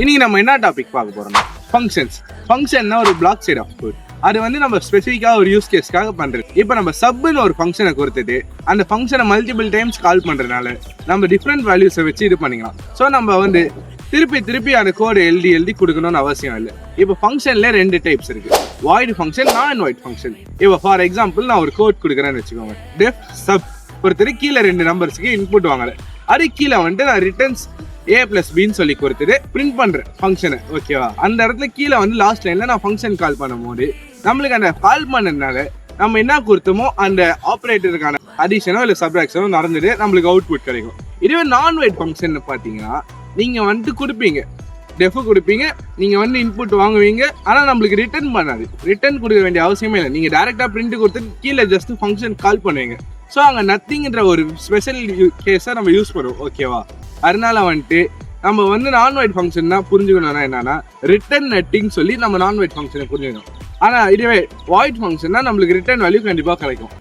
இன்னைக்கு நம்ம என்ன டாபிக் பார்க்க போறோம்னா ஃபங்க்ஷன்ஸ். ஃபங்க்ஷன்னா ஒரு பிளாக் சைட் ஆஃப் கோட். அது வந்து நம்ம ஸ்பெசிஃபிக்காக ஒரு யூஸ் கேஸ்க்காக பண்றது. இப்போ நம்ம சப்னு ஒரு ஃபங்க்ஷனை கொடுத்துட்டு அந்த ஃபங்க்ஷனை மல்டிபிள் டைம்ஸ் கால் பண்றதுனால நம்ம டிஃப்ரெண்ட் வேல்யூஸை வச்சு இது பண்ணிக்கலாம். ஸோ நம்ம வந்து திருப்பி அந்த கோடை எழுதி கொடுக்கணும்னு அவசியம் இல்லை. இப்போ ஃபங்க்ஷன்ல 2 டைப்ஸ் இருக்கு, வாய்டு ஃபங்க்ஷன், நான் வாய்டு ஃபங்க்ஷன். இப்போ ஃபார் எக்ஸாம்பிள் நான் ஒரு கோட் கொடுக்குறேன்னு வச்சுக்கோங்க. டெஃப் சப் ஒருத்தர் கீழே 2 நம்பர்ஸ்க்கு இன்புட் வாங்கல, அது கீழே வந்துட்டு நான் ரிட்டர்ன்ஸ் a+bன்னு சொல்லி கொடுத்துட்டு பிரிண்ட் பண்றேன் ஃபங்க்ஷனை. ஓகேவா? அந்த இடத்துல கீழே வந்து லாஸ்ட் லைன்ல நான் ஃபங்க்ஷன் கால் பண்ணும்போது நம்மளுக்கு அந்த கால் பண்ணதுனால நம்ம என்ன கொடுத்தோமோ அந்த ஆப்ரேட்டருக்கான அடிஷனோ இல்லை சப்ராக்ஷனோ நடந்துட்டு நம்மளுக்கு அவுட்புட் கிடைக்கும். இதுவே நான் வைட் ஃபங்க்ஷன் பார்த்தீங்கன்னா நீங்க வந்துட்டு கொடுப்பீங்க, டெஃப் கொடுப்பீங்க, நீங்க வந்து இன்புட் வாங்குவீங்க, ஆனால் நம்மளுக்கு ரிட்டர்ன் பண்ணாது. ரிட்டர்ன் கொடுக்க வேண்டிய அவசியமே இல்லை. நீங்க டேரக்டா பிரிண்ட் கொடுத்துட்டு கீழே ஜஸ்ட் ஃபங்க்ஷன் கால் பண்ணுவீங்க. ஸோ அங்கே நத்திங்ன்ற ஒரு ஸ்பெஷல் கேஸை நம்ம யூஸ் பண்ணுவோம். ஓகேவா? அதனால வந்துட்டு நம்ம வந்து நான் வைட் ஃபங்க்ஷன் தான் புரிஞ்சுக்கணும்னா என்னன்னா ரிட்டர்ன் நெட்டிங் சொல்லி நம்ம நான் வைட் ஃபங்க்ஷனை புரிஞ்சுக்கணும். ஆனால் இதுவே வாய்ட் ஃபங்க்ஷன்னா நம்மளுக்கு ரிட்டர்ன் வேல்யூ கண்டிப்பாக கிடைக்கும்.